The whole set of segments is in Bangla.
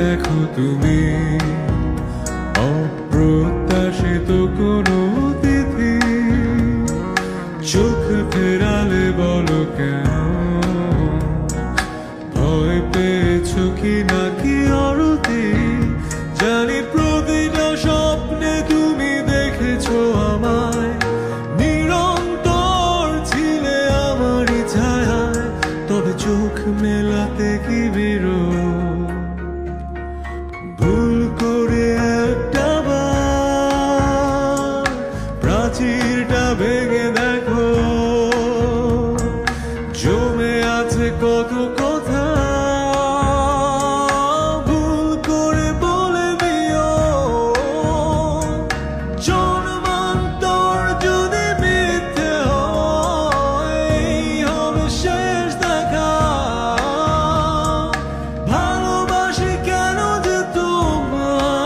দেখো তুমি অপ্রত্যাশিত কোনো অতিথি, চোখ ফেরালে বলো কেন, ভয় পেয়েছো কি নাকি আরতি? জানি প্রতিটা স্বপ্নে তুমি দেখেছো আমায়, নিরন্তর ছিলে আমারই ছায়ায়, তবে চোখ মেলাতে কি বিরোধ? ভুল করে একটা বার প্রাচীরটা ভেঙে দেখো, জমে আছে কত কথা, ভুল করে বলে দিও। জন্মান্তর যদি মিথ্যে হয়, এই হবে শেষ দেখা। ভালোবাসি কেন যে তোমায়,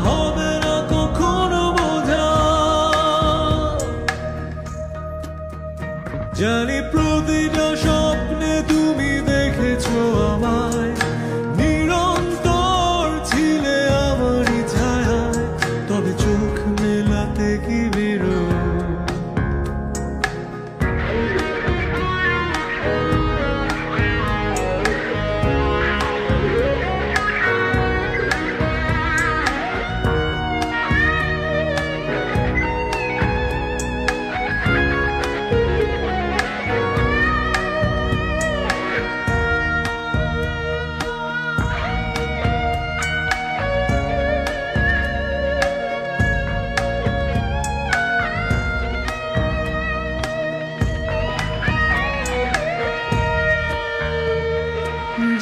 হবে না কখনো বোঝা। জানি প্রতিটা স্বপ্নে তুমি দেখেছো আমায়, নিরন্তর ছিলে আমারই ছায়ায়, তবে চোখ মেলাতে কি বিরোধ?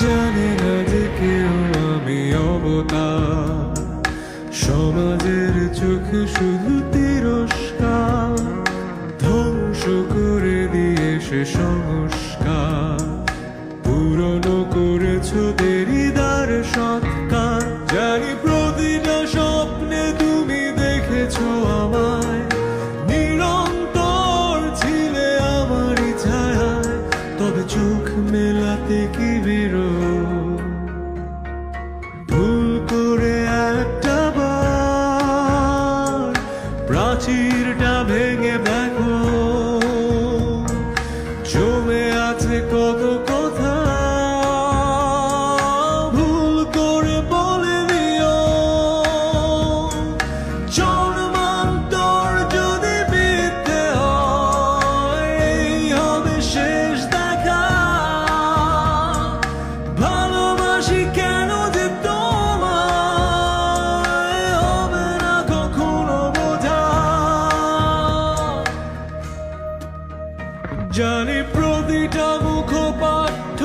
জানে না যে কেউ আমি অবতার, সমাজের চোখে শুধু তিরস্কার, ধ্বংস করে দিয়ে সে সংস্কার, পুরনো করেছো দেরিদার সৎকার। জানি প্রতিটা স্বপ্নে তুমি দেখেছো আমায়, নিরন্তর ছিলে আমারই ছায়ায়, তবে চোখ মেলাতে কি বিরোধ? ভুল করে একটা বার প্রাচীরটা ভেঙে দেখো, জমে আছে কত কথা, ভুল করে বলে দিও। জন্মান্তর যদি মিথ্যে হয়, এই হবে শেষ দেখা। ভালোবাসি কেন যে তোমায়, হবে না কখনো বোঝা। জানি প্রতিটা মুখপাঠ্য